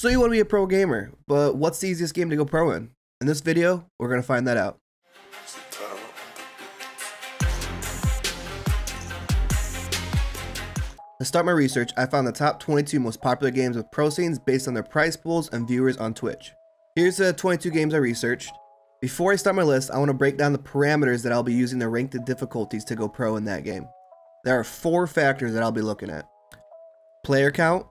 So you want to be a pro gamer, but what's the easiest game to go pro in? In this video, we're going to find that out. To start my research, I found the top 22 most popular games with pro scenes based on their prize pools and viewers on Twitch. Here's the 22 games I researched. Before I start my list, I want to break down the parameters that I'll be using to rank the difficulties to go pro in that game. There are 4 factors that I'll be looking at. Player count,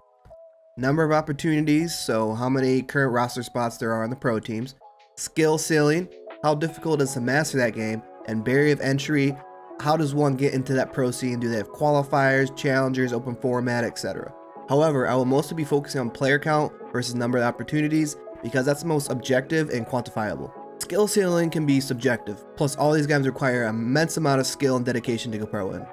number of opportunities, so how many current roster spots there are on the pro teams, skill ceiling, how difficult it is to master that game, and barrier of entry, how does one get into that pro scene, do they have qualifiers, challengers, open format, etc. However, I will mostly be focusing on player count versus number of opportunities because that's the most objective and quantifiable. Skill ceiling can be subjective, plus all these games require an immense amount of skill and dedication to go pro in.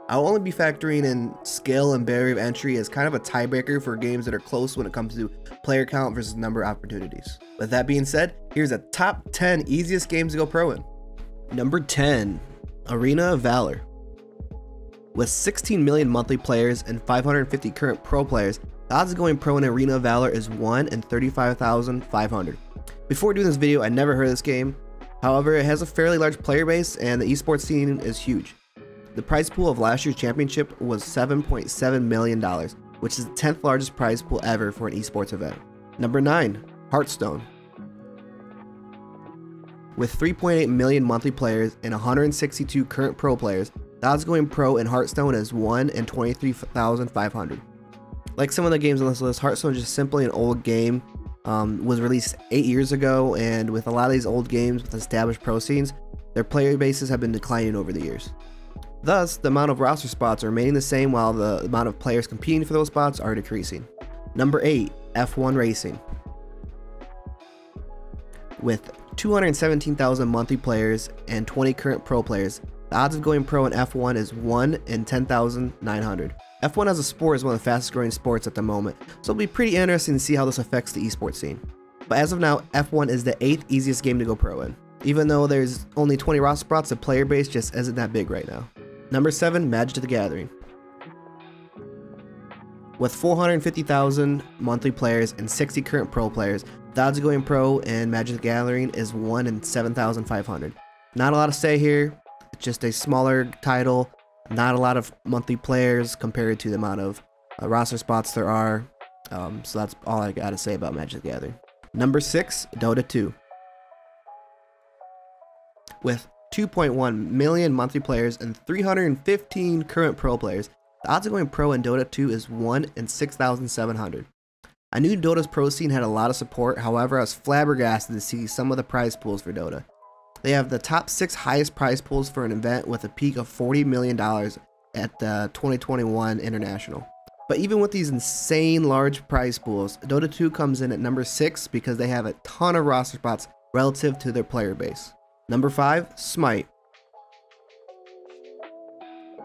I will only be factoring in skill and barrier of entry as kind of a tiebreaker for games that are close when it comes to player count versus number of opportunities. With that being said, here's a top 10 easiest games to go pro in. Number 10, Arena of Valor. With 16 million monthly players and 550 current pro players, the odds of going pro in Arena of Valor is 1 in 35,500. Before doing this video, I never heard of this game. However, it has a fairly large player base and the esports scene is huge. The prize pool of last year's championship was $7.7 million, which is the 10th largest prize pool ever for an esports event. Number 9, Hearthstone. With 3.8 million monthly players and 162 current pro players, the odds going pro in Hearthstone is 1 in 23,500. Like some of the games on this list, Hearthstone is just simply an old game. Was released 8 years ago, and with a lot of these old games with established pro scenes, their player bases have been declining over the years. Thus, the amount of roster spots are remaining the same while the amount of players competing for those spots are decreasing. Number 8, F1 Racing. With 217,000 monthly players and 20 current pro players, the odds of going pro in F1 is 1 in 10,900. F1 as a sport is one of the fastest growing sports at the moment, so it'll be pretty interesting to see how this affects the esports scene. But as of now, F1 is the 8th easiest game to go pro in. Even though there's only 20 roster spots, the player base just isn't that big right now. Number 7, Magic the Gathering. With 450,000 monthly players and 60 current pro players, the odds of going pro in Magic the Gathering is 1 in 7,500. Not a lot to say here, it's just a smaller title, not a lot of monthly players compared to the amount of roster spots there are, so that's all I gotta say about Magic the Gathering. Number 6, Dota 2. With 2.1 million monthly players and 315 current pro players, the odds of going pro in Dota 2 is 1 in 6,700. I knew Dota's pro scene had a lot of support, however I was flabbergasted to see some of the prize pools for Dota. They have the top 6 highest prize pools for an event with a peak of $40 million at the 2021 International. But even with these insane large prize pools, Dota 2 comes in at number 6 because they have a ton of roster spots relative to their player base. Number 5, Smite.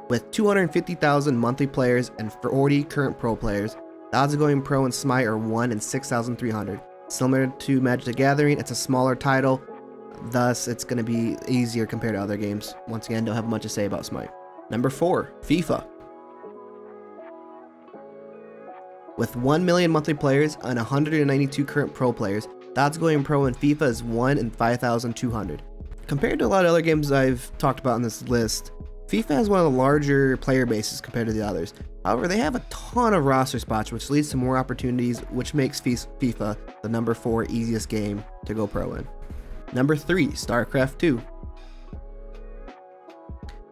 With 250,000 monthly players and 40 current pro players, the odds of going pro in Smite are 1 in 6,300. Similar to Magic the Gathering, it's a smaller title, thus it's going to be easier compared to other games. Once again, don't have much to say about Smite. Number 4, FIFA. With 1 million monthly players and 192 current pro players, the odds of going pro in FIFA is 1 in 5,200. Compared to a lot of other games I've talked about on this list, FIFA has one of the larger player bases compared to the others. However, they have a ton of roster spots, which leads to more opportunities, which makes FIFA the number 4 easiest game to go pro in. Number 3, Starcraft II.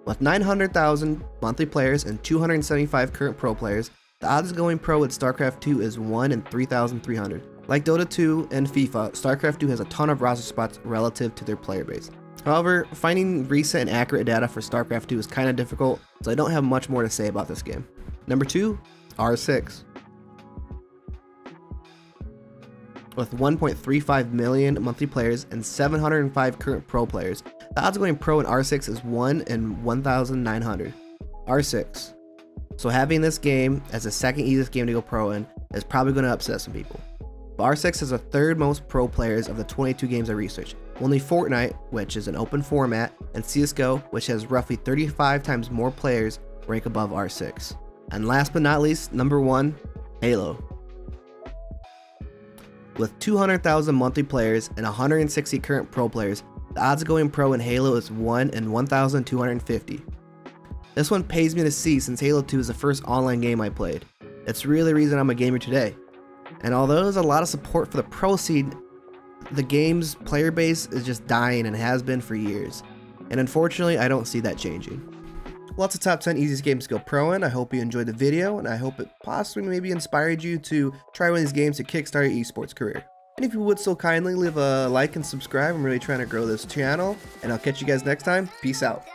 With 900,000 monthly players and 275 current pro players, the odds of going pro in Starcraft II is 1 in 3,300. Like Dota 2 and FIFA, Starcraft II has a ton of roster spots relative to their player base. However, finding recent and accurate data for Starcraft II is kind of difficult, so I don't have much more to say about this game. Number 2, R6. With 1.35 million monthly players and 705 current pro players, the odds of going pro in R6 is 1 in 1,900. R6. So having this game as the second easiest game to go pro in is probably going to upset some people. But R6 has the 3rd most pro players of the 22 games I researched. Only Fortnite, which is an open format, and CSGO, which has roughly 35 times more players, rank above R6. And last but not least, number 1, Halo. With 200,000 monthly players and 160 current pro players, the odds of going pro in Halo is 1 in 1,250. This one pays me to see since Halo 2 is the first online game I played. It's really the reason I'm a gamer today. And although there's a lot of support for the pro scene, the game's player base is just dying and has been for years. And unfortunately, I don't see that changing. Well, that's the top 10 easiest games to go pro in. I hope you enjoyed the video, and I hope it possibly maybe inspired you to try one of these games to kickstart your esports career. And if you would so kindly leave a like and subscribe, I'm really trying to grow this channel. And I'll catch you guys next time. Peace out.